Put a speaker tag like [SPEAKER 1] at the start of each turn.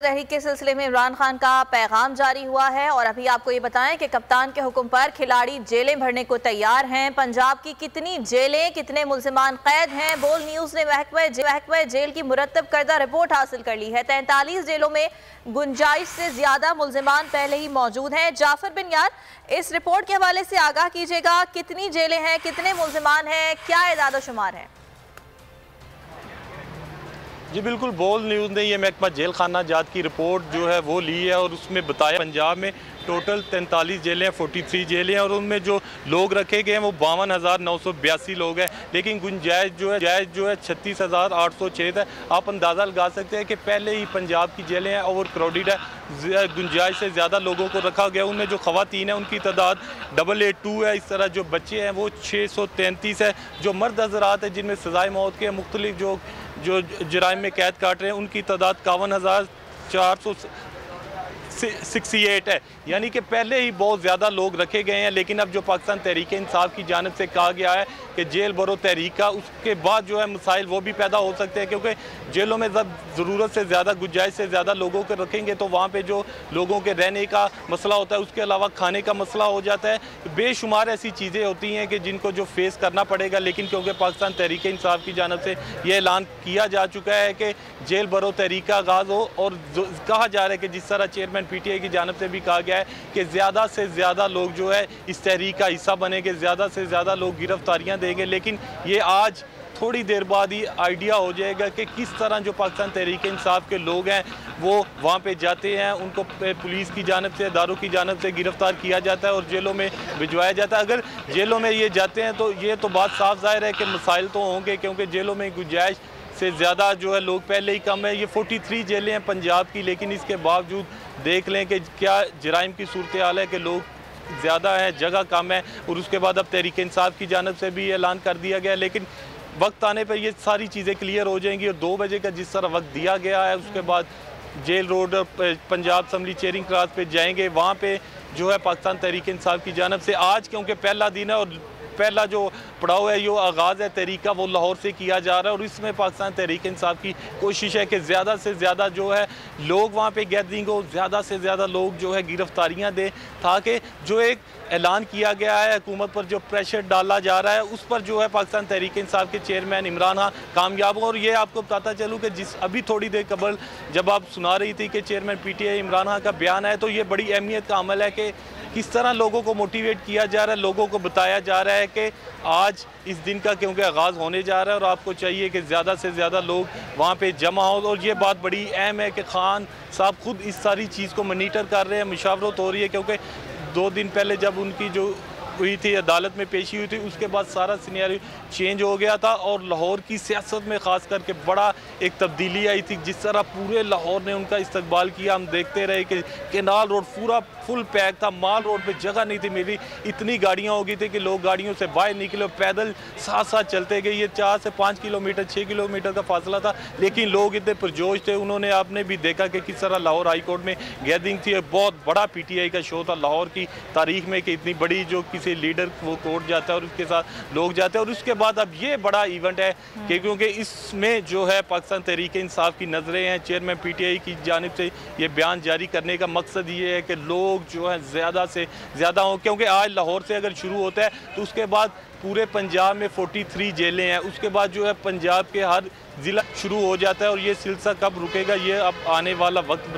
[SPEAKER 1] तहरीक के सिलसिले में इमरान खान का पैगाम जारी हुआ है और अभी आपको ये बताएं कि कप्तान के हुक्म पर खिलाड़ी जेलें भरने को तैयार हैं। पंजाब की कितनी जेलें, कितने मुल्जिमान कैद हैं, बोल न्यूज़ ने महकमा जेल की मुरतब करदा रिपोर्ट हासिल कर ली है। 43 जेलों में गुंजाइश से ज्यादा मुल्जिमान पहले ही मौजूद हैं। जाफर बिन यार, इस रिपोर्ट के हवाले से आगाह कीजिएगा, कितनी जेलें हैं, कितने मुल्जिमान हैं, क्या एदाद शुमार है?
[SPEAKER 2] जी बिल्कुल, बोल न्यूज़ ने ये महकमा जेल खाना जात की रिपोर्ट जो है वो ली है और उसमें बताया पंजाब में टोटल 43 जेलें हैं, 43 जेलें हैं और उनमें जो लोग रखे गए हैं वो 52,982 लोग हैं, लेकिन गुंजाइश जो है 36,806 है। आप अंदाज़ा लगा सकते हैं कि पहले ही पंजाब की जेलें हैं ओवर क्राउडेड है, गुंजाइश से ज़्यादा लोगों को रखा गया। उनमें जो ख़वातीन हैं उनकी तादाद 882 है। इस तरह जो बच्चे हैं वो 633 है। जो मर्द हज़रात हैं जिनमें सज़ाए मौत के मुख्तलिफ जो जराइम में कैद काट रहे हैं उनकी तादाद 51,468 है। यानी कि पहले ही बहुत ज़्यादा लोग रखे गए हैं, लेकिन अब जो पाकिस्तान तहरीक इंसाफ की जानिब से कहा गया है कि जेल भरो तहरीक का, उसके बाद जो है मसाइल वो भी पैदा हो सकते हैं, क्योंकि जेलों में जब ज़रूरत से ज़्यादा गुंजाइश से ज़्यादा लोगों को रखेंगे तो वहाँ पे जो लोगों के रहने का मसला होता है, उसके अलावा खाने का मसला हो जाता है। बेशुमार ऐसी चीज़ें होती हैं कि जिनको जो फेस करना पड़ेगा, लेकिन क्योंकि पाकिस्तान तहरीक इंसाफ की जानिब से ये ऐलान किया जा चुका है कि जेल भरो तहरीक का आगाज़ हो, और कहा जा रहा है कि जिस तरह चेयरमैन PTI की जानिब से भी कहा गया है कि ज़्यादा से ज़्यादा लोग जो है इस तहरीक का हिस्सा बनेंगे, ज़्यादा से ज़्यादा लोग गिरफ्तारियाँ देंगे। लेकिन ये आज थोड़ी देर बाद ही आइडिया हो जाएगा कि किस तरह जो पाकिस्तान तहरीक इंसाफ के लोग हैं वो वहाँ पे जाते हैं, उनको पुलिस की जानिब से, अदारों की जानिब से गिरफ़्तार किया जाता है और जेलों में भिजवाया जाता है। अगर जेलों में ये जाते हैं तो ये तो बात साफ ज़ाहिर है कि मसाइल तो होंगे, क्योंकि जेलों में गुंजाइश से ज़्यादा जो है लोग पहले ही कम है। ये 43 जेलें हैं पंजाब की, लेकिन इसके बावजूद देख लें कि क्या जराइम की सूरत हाल है कि लोग ज़्यादा हैं, जगह कम है। और उसके बाद अब तहरीक इंसाफ की जानिब से भी ऐलान कर दिया गया, लेकिन वक्त आने पर ये सारी चीज़ें क्लियर हो जाएंगी। और 2 बजे का जिस तरह वक्त दिया गया है, उसके बाद jail road Punjab assembly chairing class पे जाएंगे, वहाँ पे जो है पाकिस्तान तहरीक इंसाफ की जानिब से आज क्योंकि पहला दिन है और पहला जो पड़ाव है, जो आगाज़ है तहरीक का, वो लाहौर से किया जा रहा है। और इसमें पाकिस्तान तहरीक इंसाफ की कोशिश है कि ज़्यादा से ज़्यादा जो है लोग वहाँ पे गैदरिंग हो, ज़्यादा से ज़्यादा लोग जो है गिरफ्तारियाँ दें, ताकि जो एक ऐलान किया गया है हुकूमत पर, जो प्रेशर डाला जा रहा है, उस पर जो है पाकिस्तान तहरीक इंसाफ के चेयरमैन इमरान खान कामयाब हों। और ये आपको बताता चलूँ कि अभी थोड़ी देर कबल जब आप सुना रही थी कि चेयरमैन PTI इमरान खान का बयान है, तो ये बड़ी अहमियत का अमल है कि किस तरह लोगों को मोटिवेट किया जा रहा है, लोगों को बताया जा रहा है कि आज इस दिन का क्योंकि आगाज़ होने जा रहा है और आपको चाहिए कि ज़्यादा से ज़्यादा लोग वहाँ पे जमा हो। और ये बात बड़ी अहम है कि खान साहब खुद इस सारी चीज़ को मॉनिटर कर रहे हैं, मुशावरत हो रही है, क्योंकि 2 दिन पहले जब उनकी जो हुई थी, अदालत में पेशी हुई थी, उसके बाद सारा सिनेरियो चेंज हो गया था और लाहौर की सियासत में ख़ास करके बड़ा एक तब्दीली आई थी। जिस तरह पूरे लाहौर ने उनका इस्तकबाल किया, हम देखते रहे कि केनाल रोड पूरा फुल पैक था, माल रोड पे जगह नहीं थी मिली, इतनी गाड़ियाँ हो गई थी कि लोग गाड़ियों से बाहर निकले, पैदल साथ साथ चलते गए। ये 4 से 5 किलोमीटर 6 किलोमीटर का फासला था, लेकिन लोग इतने पुरजोश थे। उन्होंने आपने भी देखा कि किस तरह लाहौर हाई कोर्ट में गैदरिंग थी, बहुत बड़ा PTI का शो था लाहौर की तारीख में कि इतनी बड़ी जो किसी लीडर वो कोर्ट जाता है और उसके साथ लोग जाते हैं। और उसके बाद अब ये बड़ा इवेंट है कि क्योंकि इसमें जो है पाकिस्तान तहरीक इंसाफ की नज़रें हैं, चेयरमैन PTI की जानिब से ये बयान जारी करने का मकसद ये है कि लोग जो है ज़्यादा से ज़्यादा हों, क्योंकि आज लाहौर से अगर शुरू होता है तो उसके बाद पूरे पंजाब में 43 जेलें हैं, उसके बाद जो है पंजाब के हर ज़िला शुरू हो जाता है और ये सिलसिला कब रुकेगा ये अब आने वाला वक्त